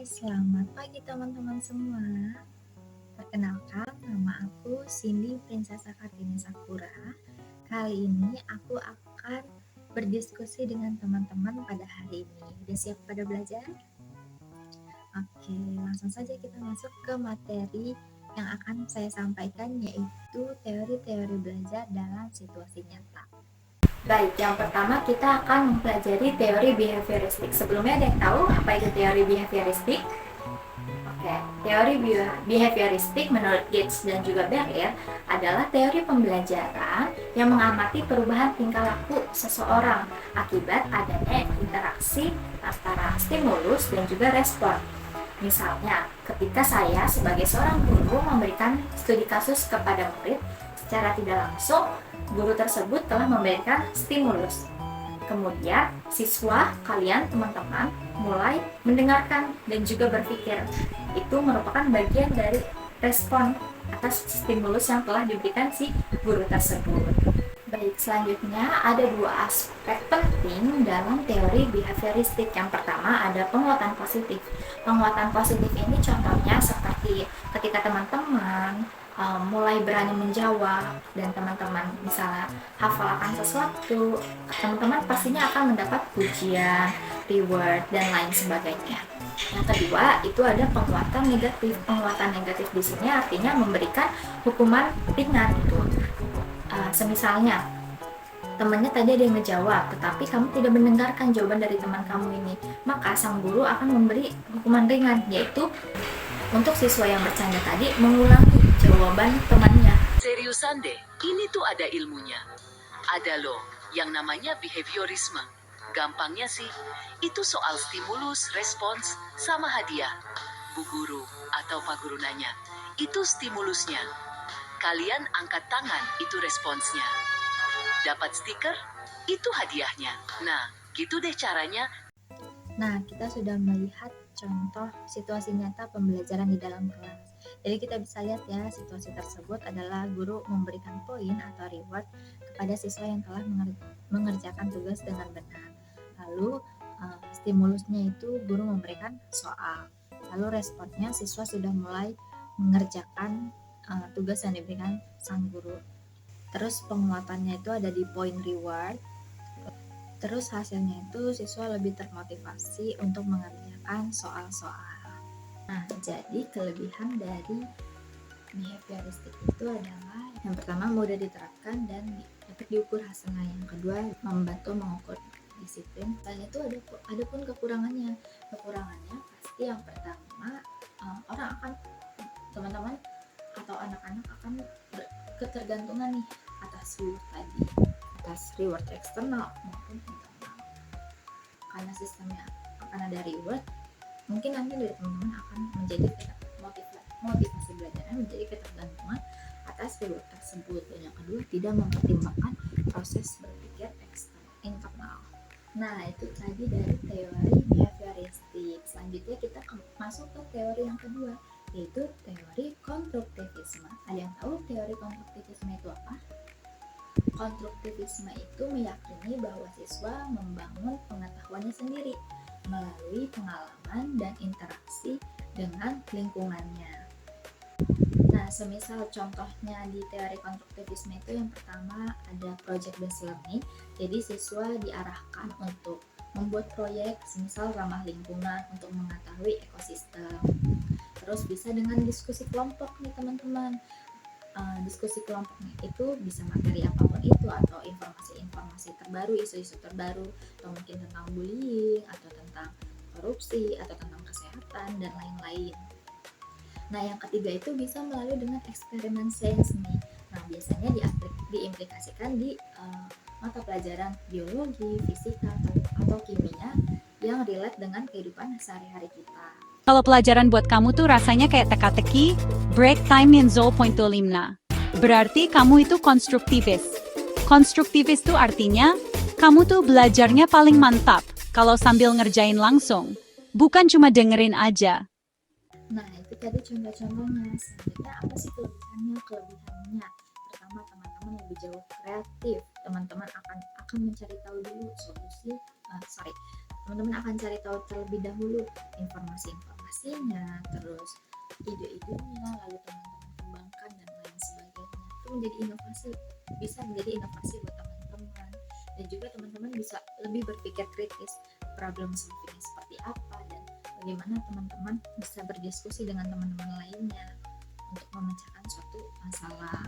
Selamat pagi teman-teman semua. Perkenalkan, nama aku Cindy Prinsesa Kartini Sakura. Kali ini aku akan berdiskusi dengan teman-teman pada hari ini. Udah siap pada belajar? Oke, langsung saja kita masuk ke materi yang akan saya sampaikan, yaitu teori-teori belajar dalam situasi nyata. Baik, yang pertama kita akan mempelajari teori behavioristik. Sebelumnya ada yang tahu apa itu teori behavioristik? Oke, teori behavioristik menurut Gates dan juga Becker adalah teori pembelajaran yang mengamati perubahan tingkah laku seseorang akibat adanya interaksi antara stimulus dan juga respon. Misalnya, ketika saya sebagai seorang guru memberikan studi kasus kepada murid, secara tidak langsung guru tersebut telah memberikan stimulus. Kemudian siswa, kalian, teman-teman mulai mendengarkan dan juga berpikir. Itu merupakan bagian dari respon atas stimulus yang telah diberikan si guru tersebut. Baik, selanjutnya ada dua aspek penting dalam teori behavioristik. Yang pertama ada penguatan positif. Penguatan positif ini contohnya seperti ketika teman-teman mulai berani menjawab dan teman-teman misalnya hafal akan sesuatu, teman-teman pastinya akan mendapat pujian, reward, dan lain sebagainya. Yang kedua itu ada penguatan negatif. Penguatan negatif di sini artinya memberikan hukuman ringan gitu. Semisalnya temannya tadi ada yang ngejawab, tetapi kamu tidak mendengarkan jawaban dari teman kamu ini, maka sang guru akan memberi hukuman ringan, yaitu untuk siswa yang bercanda tadi mengulangi jawaban temannya. Seriusan deh, ini tuh ada ilmunya. Ada loh yang namanya behaviorisme. Gampangnya sih, itu soal stimulus, respons, sama hadiah. Bu guru atau Pak guru nanya, itu stimulusnya. Kalian angkat tangan, itu responsnya. Dapat stiker, itu hadiahnya. Nah, gitu deh caranya. Nah, kita sudah melihat contoh situasi nyata pembelajaran di dalam kelas. Jadi kita bisa lihat ya, situasi tersebut adalah guru memberikan poin atau reward kepada siswa yang telah mengerjakan tugas dengan benar. Lalu stimulusnya itu guru memberikan soal. Lalu responnya siswa sudah mulai mengerjakan tugas yang diberikan sang guru. Terus penguatannya itu ada di poin reward. Terus hasilnya itu siswa lebih termotivasi untuk mengerjakan soal-soal. Nah, jadi kelebihan dari behavioristik itu adalah yang pertama mudah diterapkan dan dapat diukur hasilnya. Yang kedua membantu mengukur disiplin. Selain itu ada pun kekurangannya. Kekurangannya pasti yang pertama teman-teman atau anak-anak akan ketergantungan nih atas reward eksternal maupun internal. Karena sistemnya akan ada reward, mungkin nanti dari teman-teman akan menjadi motivasi belajarnya menjadi ketergantungan atas reward tersebut. Dan yang kedua tidak mempertimbangkan proses berpikir internal. Nah, itu tadi dari teori behavioristik. Selanjutnya kita masuk ke teori yang kedua, yaitu teori konstruktivisme. Ada yang tahu teori konstruktivisme itu apa? Konstruktivisme itu meyakini bahwa siswa membangun pengetahuannya sendiri melalui pengalaman dan interaksi dengan lingkungannya. Nah, semisal contohnya di teori konstruktivisme itu yang pertama ada project based learning. Jadi siswa diarahkan untuk membuat proyek semisal ramah lingkungan untuk mengetahui ekosistem. Terus bisa dengan diskusi kelompok nih teman-teman. Diskusi kelompoknya itu bisa materi apapun itu atau informasi-informasi terbaru, isu-isu terbaru, atau mungkin tentang bullying atau tentang korupsi atau tentang kesehatan dan lain-lain. Nah, yang ketiga itu bisa melalui dengan eksperimen sains nih. Nah, biasanya diimplikasikan di mata pelajaran biologi, fisika atau kimia yang relate dengan kehidupan sehari-hari kita. Kalau pelajaran buat kamu tuh rasanya kayak teka-teki, break time in 0.5. Berarti kamu itu konstruktivis. Konstruktivis tuh artinya, kamu tuh belajarnya paling mantap kalau sambil ngerjain langsung. Bukan cuma dengerin aja. Nah, itu tadi contoh-contohnya. Sebenarnya apa sih kelebihannya? Pertama, teman-teman lebih jauh kreatif. Teman-teman akan mencari tahu dulu teman-teman akan cari tahu terlebih dahulu informasi-informasinya, terus ide-idenya, lalu teman-teman kembangkan dan lain sebagainya. Itu menjadi inovasi, bisa menjadi inovasi buat teman-teman. Dan juga teman-teman bisa lebih berpikir kritis, problem solving seperti apa, dan bagaimana teman-teman bisa berdiskusi dengan teman-teman lainnya untuk memecahkan suatu masalah.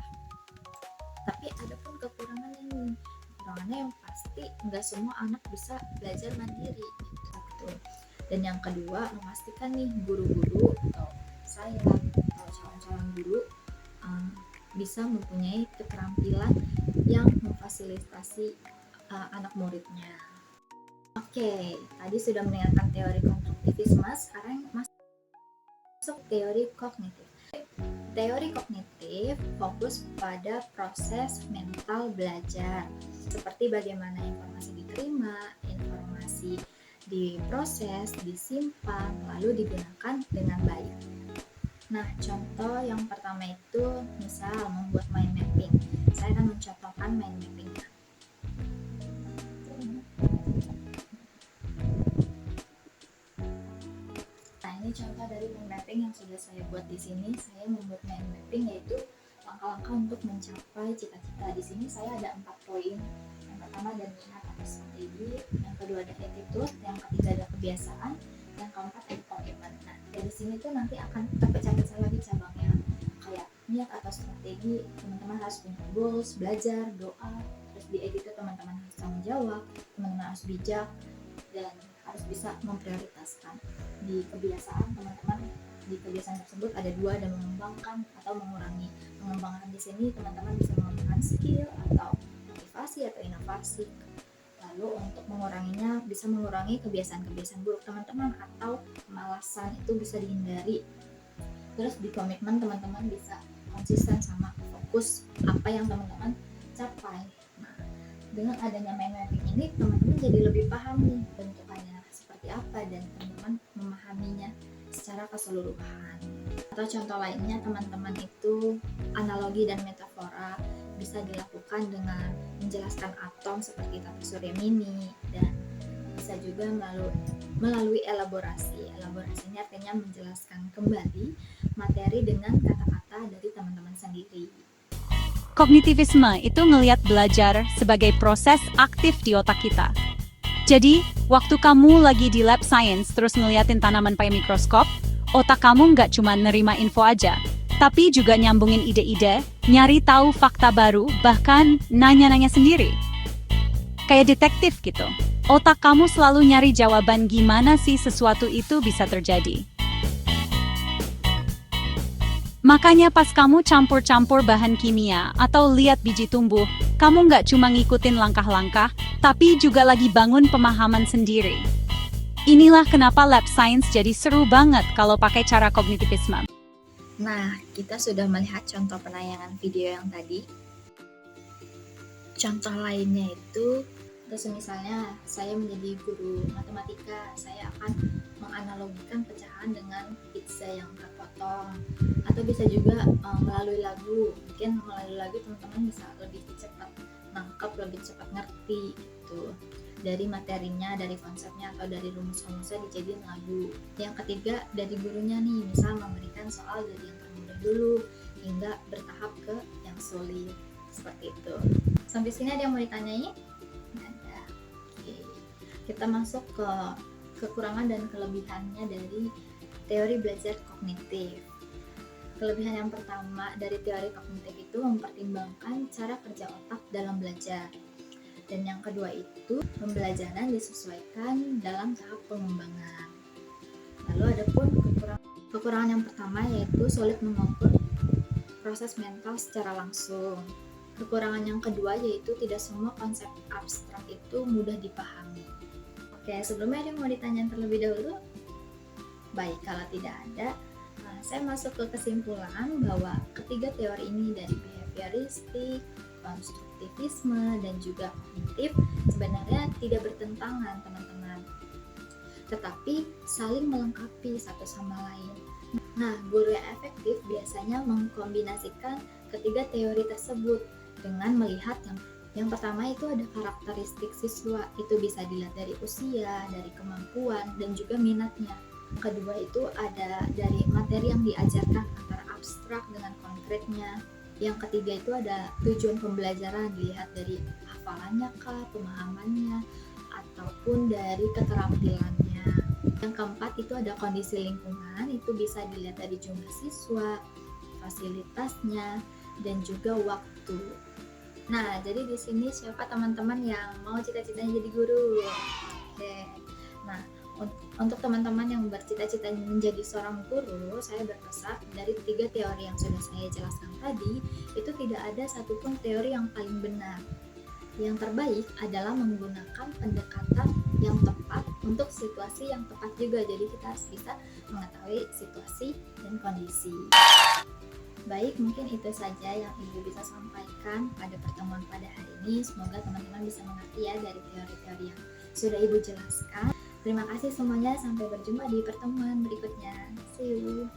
Tapi ada pun kekurangannya nih. Kekurangannya yang pasti nggak semua anak bisa belajar mandiri gitu. Dan yang kedua, memastikan nih guru-guru atau saya atau calon-calon guru bisa mempunyai keterampilan yang memfasilitasi anak muridnya. Oke, tadi sudah mendengarkan teori konstruktivisme, sekarang masuk teori kognitif. Teori kognitif fokus pada proses mental belajar, seperti bagaimana informasi diterima, informasi diproses, disimpan, lalu digunakan dengan baik. Nah, contoh yang pertama itu misal membuat mind mapping. Saya akan mencontohkan mind mappingnya. Nah, ini contoh dari mind mapping yang sudah saya buat di sini. Saya membuat mind mapping yaitu langkah-langkah untuk mencapai cita-cita. Di sini saya ada 4 poin. Yang pertama ada minat atau strategi, yang kedua ada attitude, yang ketiga ada kebiasaan, yang keempat ada komitmen. Nah, dari sini tuh nanti akan terpecah-pecah lagi cabangnya. Kayak niat atau strategi, teman-teman harus punya goals, belajar, doa. Terus di attitude teman-teman harus tanggung jawab, teman-teman harus bijak, dan harus bisa memprioritaskan. Di kebiasaan teman-teman, di kebiasaan tersebut ada 2, ada mengembangkan atau mengurangi. Mengembangkan di sini teman-teman bisa mengembangkan skill atau motivasi atau inovasi. Lalu untuk menguranginya bisa mengurangi kebiasaan-kebiasaan buruk teman-teman atau kemalasan, itu bisa dihindari. Terus di komitmen teman-teman bisa konsisten sama fokus apa yang teman-teman capai. Nah, dengan adanya mind mapping ini teman-teman jadi lebih paham nih bentukannya seperti apa dan teman-teman memahaminya secara keseluruhan. Atau contoh lainnya teman-teman itu analogi dan metafora bisa dilakukan dengan menjelaskan atom seperti tata surya mini, dan bisa juga melalui elaborasi. Elaborasi ini artinya menjelaskan kembali materi dengan kata-kata dari teman-teman sendiri. Kognitivisme itu ngelihat belajar sebagai proses aktif di otak kita. Jadi, waktu kamu lagi di lab science terus ngeliatin tanaman pakai mikroskop, otak kamu nggak cuma nerima info aja, tapi juga nyambungin ide-ide, nyari tahu fakta baru, bahkan nanya-nanya sendiri. Kayak detektif gitu. Otak kamu selalu nyari jawaban gimana sih sesuatu itu bisa terjadi. Makanya pas kamu campur-campur bahan kimia atau lihat biji tumbuh, kamu nggak cuma ngikutin langkah-langkah, tapi juga lagi bangun pemahaman sendiri. Inilah kenapa lab science jadi seru banget kalau pakai cara kognitivisme. Nah, kita sudah melihat contoh penayangan video yang tadi. Contoh lainnya itu, misalnya saya menjadi guru matematika, saya akan menganalogikan pecahan dengan pizza yang terpotong. Atau bisa juga melalui lagu, mungkin melalui lagu teman-teman bisa lebih cepat nangkep, lebih cepat ngerti gitu. Dari materinya, dari konsepnya, atau dari rumus-rumusnya dijadiin lagu. Yang ketiga dari gurunya nih, misal memberikan soal dari yang termudah dulu hingga bertahap ke yang sulit, seperti itu. Sampai sini ada yang mau ditanyain? Ada. Oke. Kita masuk ke kekurangan dan kelebihannya dari teori belajar kognitif. Kelebihan yang pertama dari teori kognitif itu mempertimbangkan cara kerja otak dalam belajar. Dan yang kedua itu, pembelajaran disesuaikan dalam tahap pengembangan. Lalu ada pun kekurangan yang pertama yaitu sulit mengukur proses mental secara langsung. Kekurangan yang kedua yaitu tidak semua konsep abstrak itu mudah dipahami. Oke, sebelumnya ada yang mau ditanya terlebih dahulu? Baik, kalau tidak ada, saya masuk ke kesimpulan bahwa ketiga teori ini dari behavioristik, konstruktivisme, dan juga kognitif sebenarnya tidak bertentangan teman-teman, tetapi saling melengkapi satu sama lain. Nah, guru yang efektif biasanya mengkombinasikan ketiga teori tersebut dengan melihat yang Yang pertama itu ada karakteristik siswa, itu bisa dilihat dari usia, dari kemampuan, dan juga minatnya. Kedua itu ada dari materi yang diajarkan antara abstrak dengan konkretnya. Yang ketiga itu ada tujuan pembelajaran, dilihat dari hafalannya kah, pemahamannya, ataupun dari keterampilannya. Yang keempat itu ada kondisi lingkungan, itu bisa dilihat dari jumlah siswa, fasilitasnya, dan juga waktu. Nah, jadi di sini siapa teman-teman yang mau cita-citanya jadi guru? Oke. Nah, untuk teman-teman yang bercita-cita menjadi seorang guru, saya berpesan dari 3 teori yang sudah saya jelaskan tadi, itu tidak ada satupun teori yang paling benar. Yang terbaik adalah menggunakan pendekatan yang tepat untuk situasi yang tepat juga. Jadi kita harus bisa mengetahui situasi dan kondisi. Baik, mungkin itu saja yang Ibu bisa sampaikan pada pertemuan pada hari ini. Semoga teman-teman bisa mengerti ya dari teori-teori yang sudah Ibu jelaskan. Terima kasih semuanya, sampai berjumpa di pertemuan berikutnya. See you.